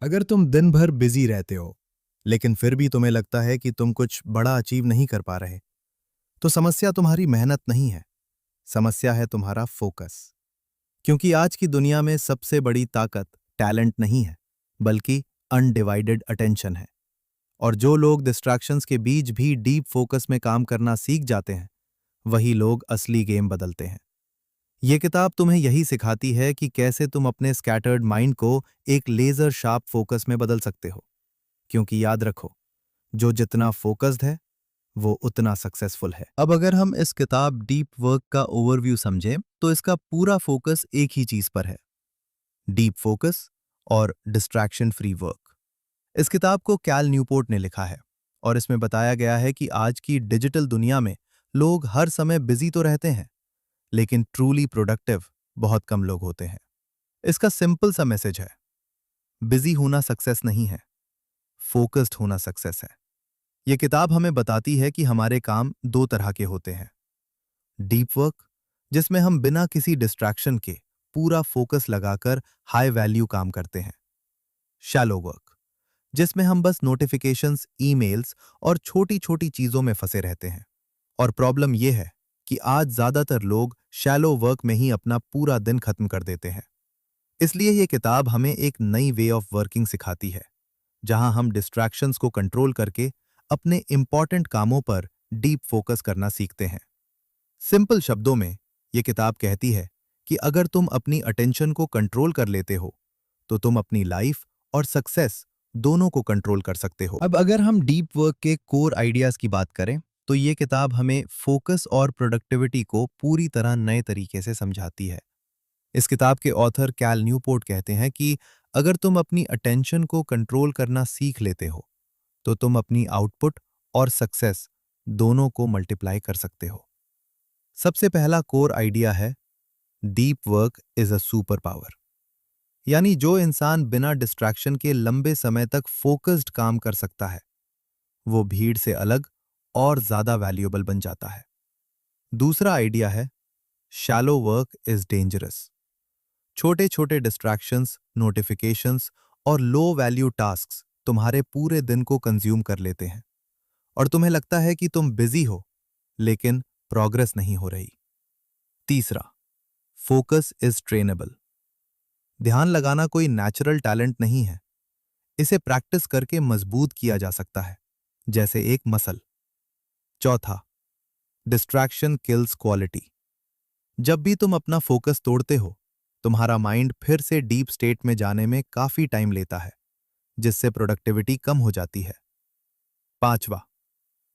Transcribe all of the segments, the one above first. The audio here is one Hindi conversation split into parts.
अगर तुम दिन भर बिजी रहते हो, लेकिन फिर भी तुम्हें लगता है कि तुम कुछ बड़ा अचीव नहीं कर पा रहे, तो समस्या तुम्हारी मेहनत नहीं है, समस्या है तुम्हारा फोकस। क्योंकि आज की दुनिया में सबसे बड़ी ताकत टैलेंट नहीं है, बल्कि अनडिवाइडेड अटेंशन है। और जो लोग डिस्ट्रैक्शंस के बीच भी डीप फोकस में काम करना सीख जाते हैं, वही लोग असली गेम बदलते हैं। ये किताब तुम्हें यही सिखाती है कि कैसे तुम अपने स्कैटर्ड माइंड को एक लेजर शार्प फोकस में बदल सकते हो। क्योंकि याद रखो, जो जितना फोकस्ड है वो उतना सक्सेसफुल है। अब अगर हम इस किताब डीप वर्क का ओवरव्यू समझें तो इसका पूरा फोकस एक ही चीज पर है, डीप फोकस और डिस्ट्रैक्शन फ्री वर्क। इस किताब को कैल न्यूपोर्ट ने लिखा है और इसमें बताया गया है कि आज की डिजिटल दुनिया में लोग हर समय बिजी तो रहते हैं, लेकिन ट्रूली प्रोडक्टिव बहुत कम लोग होते हैं। इसका सिंपल सा मैसेज है, बिजी होना सक्सेस नहीं है, फोकस्ड होना सक्सेस है। यह किताब हमें बताती है कि हमारे काम दो तरह के होते हैं, डीप वर्क, जिसमें हम बिना किसी डिस्ट्रैक्शन के पूरा फोकस लगाकर हाई वैल्यू काम करते हैं, शैलो वर्क, जिसमें हम बस नोटिफिकेशंस, ईमेल्स और छोटी छोटी चीजों में फंसे रहते हैं। और प्रॉब्लम यह है कि आज ज्यादातर लोग शैलो वर्क में ही अपना पूरा दिन खत्म कर देते हैं। इसलिए यह किताब हमें एक नई वे ऑफ वर्किंग सिखाती है, जहां हम डिस्ट्रैक्शंस को कंट्रोल करके अपने इंपॉर्टेंट कामों पर डीप फोकस करना सीखते हैं। सिंपल शब्दों में यह किताब कहती है कि अगर तुम अपनी अटेंशन को कंट्रोल कर लेते हो, तो तुम अपनी लाइफ और सक्सेस दोनों को कंट्रोल कर सकते हो। अब अगर हम डीप वर्क के कोर आइडियाज की बात करें, तो ये किताब हमें फोकस और प्रोडक्टिविटी को पूरी तरह नए तरीके से समझाती है। इस किताब के ऑथर कैल न्यूपोर्ट कहते हैं कि अगर तुम अपनी अटेंशन को कंट्रोल करना सीख लेते हो, तो तुम अपनी आउटपुट और सक्सेस दोनों को मल्टीप्लाई कर सकते हो। सबसे पहला कोर आइडिया है, deep work is a super power. यानी जो इंसान बिना डिस्ट्रैक्शन के लंबे समय तक फोकस्ड काम कर सकता है, वो भीड़ से अलग और ज्यादा वैल्यूएबल बन जाता है। दूसरा आइडिया है, शैलो वर्क इज डेंजरस। छोटे छोटे डिस्ट्रैक्शंस, नोटिफिकेशंस और लो वैल्यू टास्क्स तुम्हारे पूरे दिन को कंज्यूम कर लेते हैं और तुम्हें लगता है कि तुम बिजी हो, लेकिन प्रोग्रेस नहीं हो रही। तीसरा, फोकस इज ट्रेनेबल। ध्यान लगाना कोई नेचुरल टैलेंट नहीं है, इसे प्रैक्टिस करके मजबूत किया जा सकता है, जैसे एक मसल। चौथा, डिस्ट्रैक्शन किल्स क्वालिटी। जब भी तुम अपना फोकस तोड़ते हो, तुम्हारा माइंड फिर से डीप स्टेट में जाने में काफी टाइम लेता है, जिससे प्रोडक्टिविटी कम हो जाती है। पांचवा,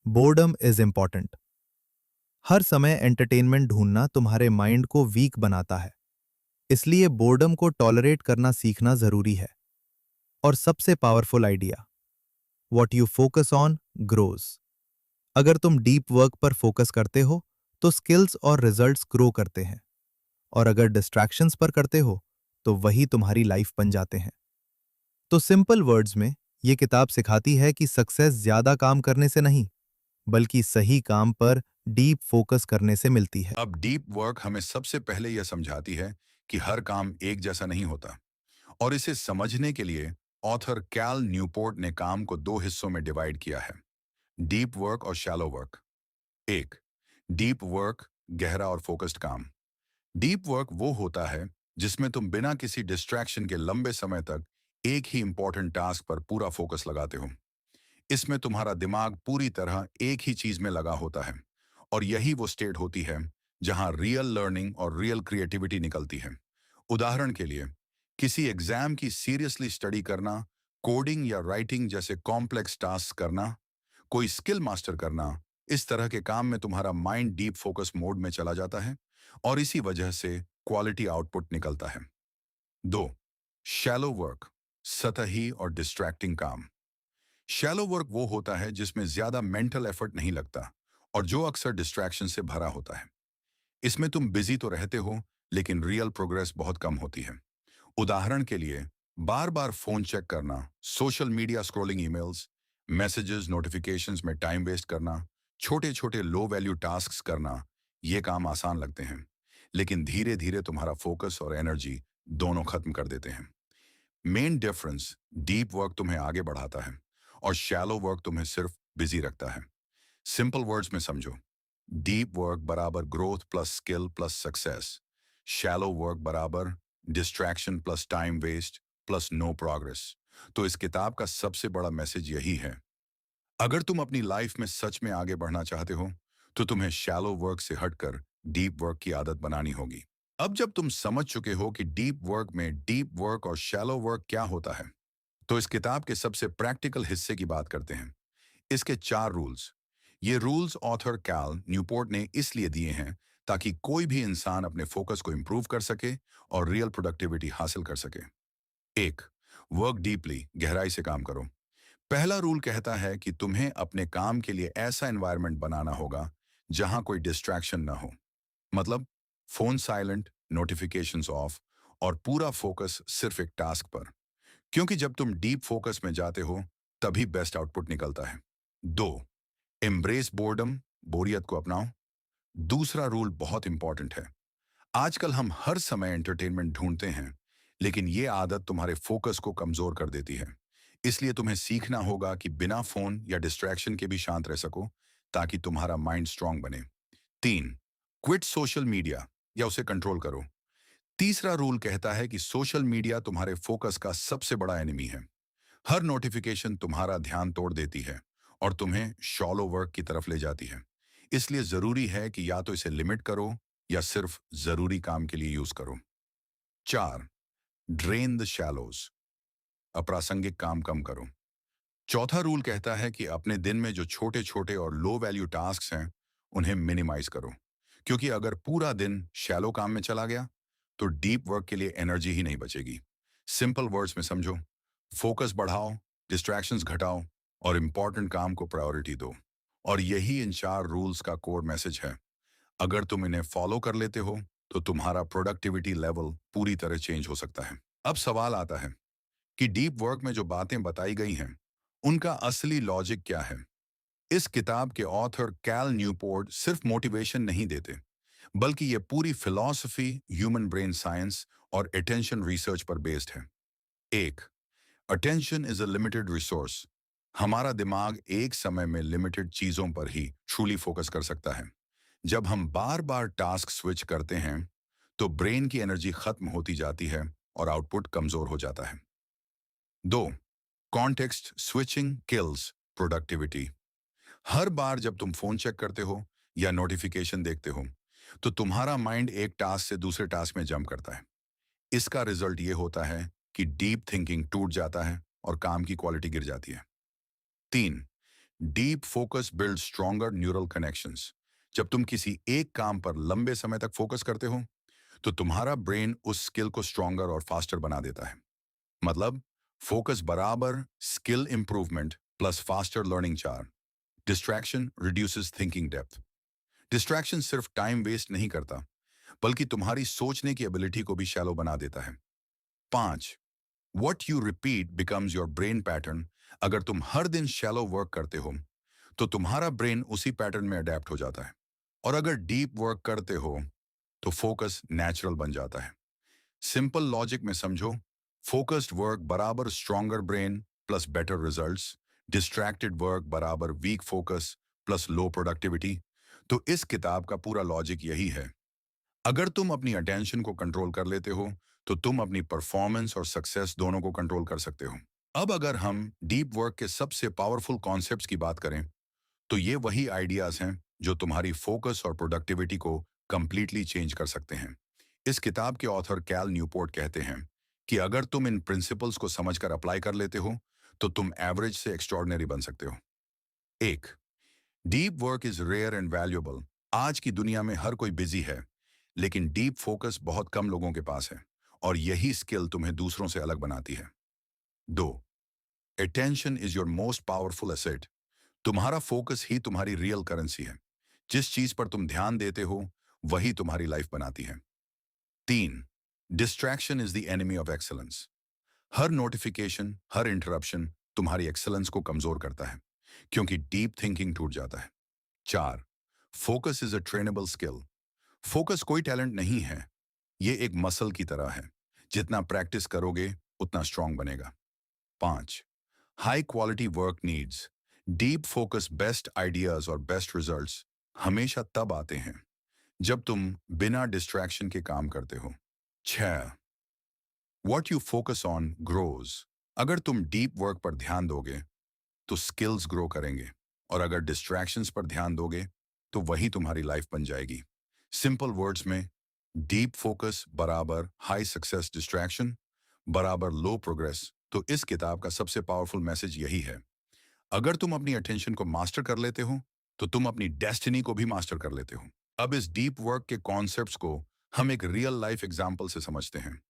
बोर्डम इज इंपॉर्टेंट। हर समय एंटरटेनमेंट ढूंढना तुम्हारे माइंड को वीक बनाता है, इसलिए बोर्डम को टॉलरेट करना सीखना जरूरी है। और सबसे powerful idea, what you focus on grows. अगर तुम डीप वर्क पर फोकस करते हो, तो स्किल्स और रिजल्ट्स ग्रो करते हैं, और अगर डिस्ट्रैक्शंस पर करते हो, तो वही तुम्हारी लाइफ बन जाते हैं। तो सिंपल वर्ड्स में ये किताब सिखाती है कि सक्सेस ज्यादा काम करने से नहीं, बल्कि सही काम पर डीप फोकस करने से मिलती है। अब डीप वर्क हमें सबसे पहले यह समझाती है कि हर काम एक जैसा नहीं होता और इसे समझने के लिए ऑथर कैल न्यूपोर्ट ने काम को दो हिस्सों में डिवाइड किया है, डीप वर्क और शैलो वर्क। एक, डीप वर्क, गहरा और फोकस्ड काम। डीप वर्क वो होता है जिसमें तुम बिना किसी डिस्ट्रैक्शन के लंबे समय तक एक ही इंपॉर्टेंट टास्क पर पूरा फोकस लगाते हो। इसमें तुम्हारा दिमाग पूरी तरह एक ही चीज में लगा होता है और यही वो स्टेट होती है जहां रियल लर्निंग और रियल क्रिएटिविटी निकलती है। उदाहरण के लिए, किसी एग्जाम की सीरियसली स्टडी करना, कोडिंग या राइटिंग जैसे कॉम्प्लेक्स टास्क करना, कोई स्किल मास्टर करना, इस तरह के काम में तुम्हारा माइंड डीप फोकस मोड में चला जाता है और इसी वजह से क्वालिटी आउटपुट निकलता है। दो, शैलो वर्क, सतही और डिस्ट्रैक्टिंग काम। शैलो वर्क वो होता है जिसमें ज्यादा मेंटल एफर्ट नहीं लगता और जो अक्सर डिस्ट्रैक्शन से भरा होता है। इसमें तुम बिजी तो रहते हो, लेकिन रियल प्रोग्रेस बहुत कम होती है। उदाहरण के लिए, बार बार फोन चेक करना, social media scrolling, emails, messages, notifications में टाइम वेस्ट करना, छोटे छोटे लो वैल्यू टास्क्स करना, ये काम आसान लगते हैं, लेकिन धीरे धीरे तुम्हारा फोकस और एनर्जी दोनों खत्म कर देते हैं। मेन डिफरेंस, डीप वर्क तुम्हें आगे बढ़ाता है और शैलो वर्क तुम्हें सिर्फ बिजी रखता है। सिंपल वर्ड्स में समझो, डीप वर्क बराबर growth plus skill plus success, shallow work बराबर distraction plus time waste plus no progress. तो इस किताब का सबसे बड़ा मैसेज यही है, अगर तुम अपनी लाइफ में सच में आगे बढ़ना चाहते हो तो तुम्हें शैलो वर्क से हटकर डीप वर्क की आदत बनानी होगी। अब जब तुम समझ चुके हो कि डीप वर्क में डीप वर्क और शैलो वर्क क्या होता है, तो इस किताब के सबसे प्रैक्टिकल हिस्से की बात करते हैं। इसके 4 रूल्स। ये रूल्स ऑथर कैल न्यूपोर्ट ने इसलिए दिए हैं ताकि कोई भी इंसान अपने फोकस को इंप्रूव कर सके और रियल प्रोडक्टिविटी हासिल कर सके। 1, वर्क डीपली, गहराई से काम करो। पहला रूल कहता है कि तुम्हें अपने काम के लिए ऐसा एनवायरनमेंट बनाना होगा जहां कोई डिस्ट्रैक्शन ना हो। मतलब फोन साइलेंट, नोटिफिकेशंस ऑफ और पूरा फोकस सिर्फ एक टास्क पर। क्योंकि जब तुम डीप फोकस में जाते हो तभी बेस्ट आउटपुट निकलता है। 2, एम्ब्रेस बोर्डम, बोरियत को अपनाओ। दूसरा रूल बहुत इंपॉर्टेंट है। आजकल हम हर समय एंटरटेनमेंट ढूंढते हैं, लेकिन ये आदत तुम्हारे फोकस को कमजोर कर देती है। इसलिए तुम्हें सीखना होगा कि बिना फोन या डिस्ट्रैक्शन के भी शांत रह सको, ताकि तुम्हारा माइंड स्ट्रांग बने। 3, क्विट सोशल मीडिया या उसे कंट्रोल करो। तीसरा रूल कहता है कि सोशल मीडिया तुम्हारे फोकस का सबसे बड़ा एनिमी है। हर नोटिफिकेशन तुम्हारा ध्यान तोड़ देती है और तुम्हें शॉलो वर्क की तरफ ले जाती है। इसलिए जरूरी है कि या तो इसे लिमिट करो या सिर्फ जरूरी काम के लिए यूज करो। 4, ड्रेन द शैलोज, अप्रासंगिक काम कम करो। चौथा रूल कहता है कि अपने दिन में जो छोटे छोटे और लो वैल्यू टास्क हैं उन्हें मिनिमाइज करो, क्योंकि अगर पूरा दिन शैलो काम में चला गया तो डीप वर्क के लिए एनर्जी ही नहीं बचेगी। सिंपल वर्ड्स में समझो, फोकस बढ़ाओ, डिस्ट्रैक्शंस घटाओ और इंपॉर्टेंट काम को प्रायोरिटी दो। और यही इन 4 रूल्स का कोर मैसेज है। अगर तुम इन्हें फॉलो कर लेते हो तो तुम्हारा प्रोडक्टिविटी लेवल पूरी तरह चेंज हो सकता है। अब सवाल आता है कि डीप वर्क में जो बातें बताई गई हैं उनका असली लॉजिक क्या है। इस किताब के ऑथर कैल न्यूपोर्ट सिर्फ मोटिवेशन नहीं देते, बल्कि ये पूरी फिलॉसफी ह्यूमन ब्रेन साइंस और अटेंशन रिसर्च पर बेस्ड है। 1, attention is a limited resource. हमारा दिमाग एक समय में लिमिटेड चीजों पर ही ट्रूली फोकस कर सकता है। जब हम बार बार टास्क स्विच करते हैं तो ब्रेन की एनर्जी खत्म होती जाती है और आउटपुट कमजोर हो जाता है। 2, कॉन्टेक्स्ट स्विचिंग किल्स प्रोडक्टिविटी। हर बार जब तुम फोन चेक करते हो या नोटिफिकेशन देखते हो तो तुम्हारा माइंड एक टास्क से दूसरे टास्क में जंप करता है। इसका रिजल्ट ये होता है कि डीप थिंकिंग टूट जाता है और काम की क्वालिटी गिर जाती है। 3, deep focus build stronger neural connections. जब तुम किसी एक काम पर लंबे समय तक फोकस करते हो तो तुम्हारा ब्रेन उस स्किल को स्ट्रॉन्गर और फास्टर बना देता है। मतलब फोकस बराबर skill improvement plus faster learning. 4, distraction reduces thinking depth. Distraction सिर्फ टाइम वेस्ट नहीं करता, बल्कि तुम्हारी सोचने की एबिलिटी को भी शैलो बना देता है। 5, what you repeat becomes your brain pattern. अगर तुम हर दिन शैलो वर्क करते हो तो तुम्हारा ब्रेन उसी पैटर्न में अडेप्ट हो जाता है। और अगर डीप वर्क करते हो तो फोकस नेचुरल बन जाता है। सिंपल लॉजिक में समझो, फोकस्ड वर्क बराबर stronger brain plus better results, distracted work बराबर weak focus plus low productivity. तो इस किताब का पूरा लॉजिक यही है। अगर तुम अपनी अटेंशन को कंट्रोल कर लेते हो तो तुम अपनी परफॉर्मेंस और सक्सेस दोनों को कंट्रोल कर सकते हो। अब अगर हम डीप वर्क के सबसे पावरफुल कॉन्सेप्ट्स की बात करें तो ये वही आइडियाज हैं जो तुम्हारी फोकस और प्रोडक्टिविटी को कंप्लीटली चेंज कर सकते हैं। इस किताब के ऑथर कैल न्यूपोर्ट कहते हैं कि अगर तुम इन प्रिंसिपल्स को समझकर अप्लाई कर लेते हो तो तुम एवरेज से एक्स्ट्रॉर्डिनरी बन सकते हो। 1, deep work is rare and valuable. आज की दुनिया में हर कोई बिजी है, लेकिन डीप फोकस बहुत कम लोगों के पास है और यही स्किल तुम्हें दूसरों से अलग बनाती है। 2, attention is your most powerful asset. तुम्हारा फोकस ही तुम्हारी रियल करेंसी है। जिस चीज पर तुम ध्यान देते हो वही तुम्हारी लाइफ बनाती है। 3, distraction is the enemy of excellence. Her notification, her interruption तुम्हारी एक्सेलेंस को कमजोर करता है, क्योंकि डीप थिंकिंग टूट जाता है। 4, focus is a trainable skill. Focus कोई टैलेंट नहीं है, ये एक मसल की तरह है। जितना प्रैक्टिस करोगे उतना स्ट्रांग बनेगा। 5. High quality work needs deep focus best ideas और बेस्ट रिजल्ट्स हमेशा तब आते हैं जब तुम बिना डिस्ट्रैक्शन के काम करते हो। 6. What you focus on grows अगर तुम डीप वर्क पर ध्यान दोगे तो स्किल्स ग्रो करेंगे और अगर डिस्ट्रैक्शंस पर ध्यान दोगे तो वही तुम्हारी लाइफ बन जाएगी। सिंपल वर्ड्स में डीप फोकस बराबर हाई सक्सेस, डिस्ट्रैक्शन बराबर लो प्रोग्रेस। तो इस किताब का सबसे पावरफुल मैसेज यही है, अगर तुम अपनी अटेंशन को मास्टर कर लेते हो तो तुम अपनी डेस्टिनी को भी मास्टर कर लेते हो। अब इस डीप वर्क के कॉन्सेप्ट्स को हम एक रियल लाइफ एग्जाम्पल से समझते हैं।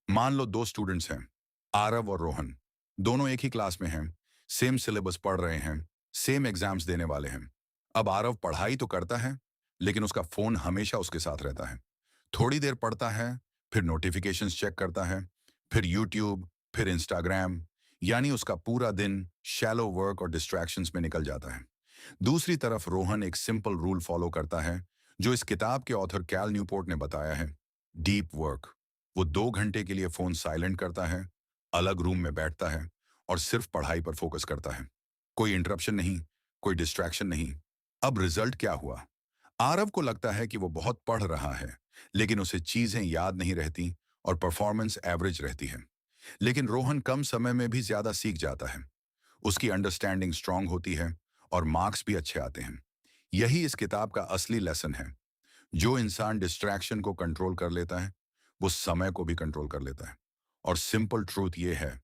मान लो दो स्टूडेंट्स हैं, आरव और रोहन। दोनों एक ही क्लास में हैं, सेम सिलेबस पढ़ रहे हैं, सेम एग्जाम्स देने वाले हैं। अब आरव पढ़ाई तो करता है लेकिन उसका फोन हमेशा उसके साथ रहता है। थोड़ी देर पढ़ता है, फिर नोटिफिकेशंस चेक करता है, फिर यूट्यूब, फिर इंस्टाग्राम, यानी उसका पूरा दिन शैलो वर्क और डिस्ट्रैक्शंस में निकल जाता है। दूसरी तरफ रोहन एक सिंपल रूल फॉलो करता है जो इस किताब के ऑथर कैल न्यूपोर्ट ने बताया है, डीप वर्क। वो 2 घंटे के लिए फोन साइलेंट करता है, अलग रूम में बैठता है और सिर्फ पढ़ाई पर फोकस करता है। कोई इंटरप्शन नहीं, कोई डिस्ट्रैक्शन नहीं। अब रिजल्ट क्या हुआ? आरव को लगता है कि वो बहुत पढ़ रहा है लेकिन उसे चीजें याद नहीं रहती और परफॉर्मेंस एवरेज रहती है। लेकिन रोहन कम समय में भी ज्यादा सीख जाता है, उसकी अंडरस्टैंडिंग स्ट्रांग होती है और मार्क्स भी अच्छे आते हैं। यही इस किताब का असली लेसन है। जो इंसान डिस्ट्रैक्शन को कंट्रोल कर लेता है वो समय को भी कंट्रोल कर लेता है। और सिंपल ट्रूथ ये है,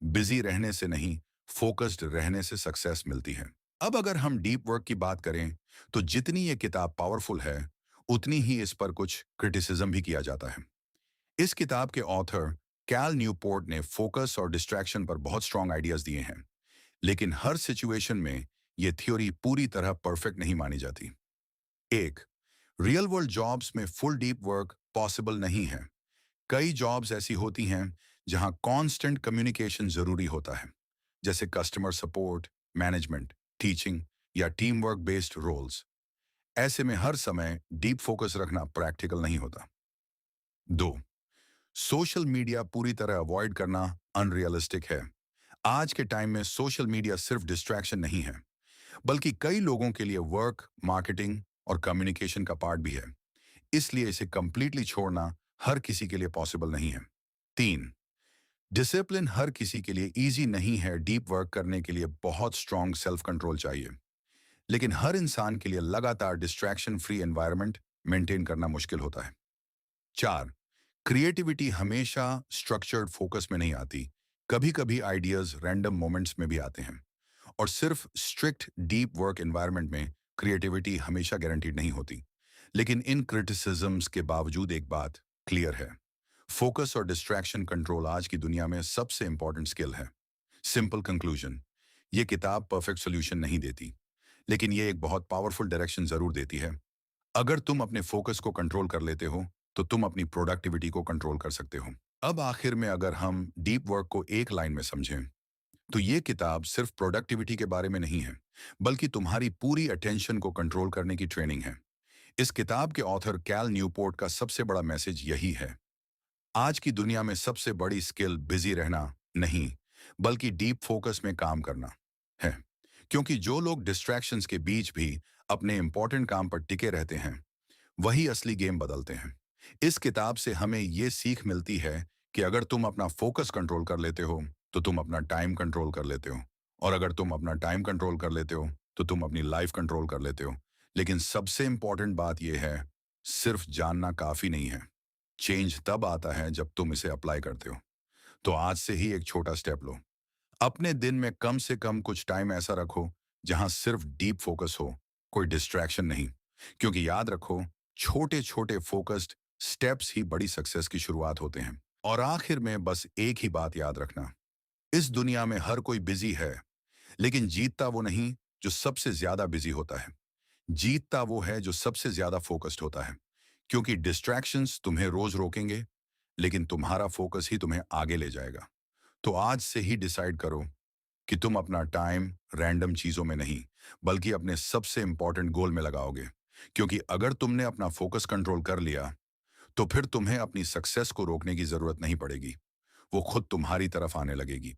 बिजी रहने से नहीं, फोकस्ड रहने से सक्सेस मिलती है। अब अगर हम डीप वर्क की बात करें तो जितनी ये किताब पावरफुल है उतनी ही इस पर कुछ क्रिटिसिज्म भी किया जाता है। इस किताब के ऑथर कैल न्यूपोर्ट ने फोकस और डिस्ट्रैक्शन पर बहुत स्ट्रांग आइडियाज दिए हैं, लेकिन हर सिचुएशन में ये थ्योरी पूरी तरह परफेक्ट नहीं मानी जाती। एक, रियल वर्ल्ड जॉब्स में फुल डीप वर्क पॉसिबल नहीं है। कई जॉब्स ऐसी होती हैं जहां कांस्टेंट कम्युनिकेशन जरूरी होता है, जैसे कस्टमर सपोर्ट, मैनेजमेंट, टीचिंग या टीम वर्क बेस्ड रोल्स। ऐसे में हर समय डीप फोकस रखना प्रैक्टिकल नहीं होता। 2, सोशल मीडिया पूरी तरह अवॉइड करना अनरियलिस्टिक है। आज के टाइम में सोशल मीडिया सिर्फ डिस्ट्रैक्शन नहीं है, बल्कि कई लोगों के लिए वर्क, मार्केटिंग और कम्युनिकेशन का पार्ट भी है। इसलिए इसे कंप्लीटली छोड़ना हर किसी के लिए पॉसिबल नहीं है। 3, डिसिप्लिन हर किसी के लिए इजी नहीं है। डीप वर्क करने के लिए बहुत स्ट्रांग सेल्फ कंट्रोल चाहिए, लेकिन हर इंसान के लिए लगातार डिस्ट्रैक्शन फ्री एनवायरनमेंट मेंटेन करना मुश्किल होता है। 4, क्रिएटिविटी हमेशा स्ट्रक्चर्ड फोकस में नहीं आती। कभी कभी आइडियाज रैंडम मोमेंट्स में भी आते हैं और सिर्फ स्ट्रिक्ट डीप वर्क एनवायरनमेंट में क्रिएटिविटी हमेशा गारंटीड नहीं होती। लेकिन इन क्रिटिसिज्म्स के बावजूद एक बात क्लियर है, फोकस और डिस्ट्रैक्शन कंट्रोल आज की दुनिया में सबसे इंपॉर्टेंट स्किल है। सिंपल कंक्लूजन, ये किताब परफेक्ट सोल्यूशन नहीं देती, लेकिन ये एक बहुत पावरफुल डायरेक्शन जरूर देती है। अगर तुम अपने फोकस को कंट्रोल कर लेते हो तो तुम अपनी प्रोडक्टिविटी को कंट्रोल कर सकते हो। अब आखिर में अगर हम डीप वर्क को एक लाइन में समझें तो ये किताब सिर्फ प्रोडक्टिविटी के बारे में नहीं है, बल्कि तुम्हारी पूरी अटेंशन को कंट्रोल करने की ट्रेनिंग है। इस किताब के ऑथर कैल न्यूपोर्ट का सबसे बड़ा मैसेज यही है, आज की दुनिया में सबसे बड़ी स्किल बिजी रहना नहीं, बल्कि डीप फोकस में काम करना है। क्योंकि जो लोग डिस्ट्रैक्शंस के बीच भी अपने इंपॉर्टेंट काम पर टिके रहते हैं वही असली गेम बदलते हैं। इस किताब से हमें ये सीख मिलती है कि अगर तुम अपना फोकस कंट्रोल कर लेते हो तो तुम अपना टाइम कंट्रोल कर लेते हो, और अगर तुम अपना टाइम कंट्रोल कर लेते हो तो तुम अपनी लाइफ कंट्रोल कर लेते हो। लेकिन सबसे इंपॉर्टेंट बात यह है, सिर्फ जानना काफी नहीं है, चेंज तब आता है जब तुम इसे अप्लाई करते हो। तो आज से ही एक छोटा स्टेप लो, अपने दिन में कम से कम कुछ टाइम ऐसा रखो जहां सिर्फ डीप फोकस हो, कोई डिस्ट्रैक्शन नहीं। क्योंकि याद रखो, छोटे छोटे फोकस्ड स्टेप्स ही बड़ी सक्सेस की शुरुआत होते हैं। और आखिर में बस एक ही बात याद रखना, इस दुनिया में हर कोई बिजी है, लेकिन जीतता वो नहीं जो सबसे ज्यादा बिजी होता है, जीतता वो है जो सबसे ज्यादा फोकस्ड होता है। क्योंकि डिस्ट्रैक्शंस तुम्हें रोज रोकेंगे, लेकिन तुम्हारा फोकस ही तुम्हें आगे ले जाएगा। तो आज से ही डिसाइड करो कि तुम अपना टाइम रैंडम चीजों में नहीं, बल्कि अपने सबसे इंपॉर्टेंट गोल में लगाओगे। क्योंकि अगर तुमने अपना फोकस कंट्रोल कर लिया तो फिर तुम्हें अपनी सक्सेस को रोकने की जरूरत नहीं पड़ेगी। वो खुद तुम्हारी तरफ आने लगेगी।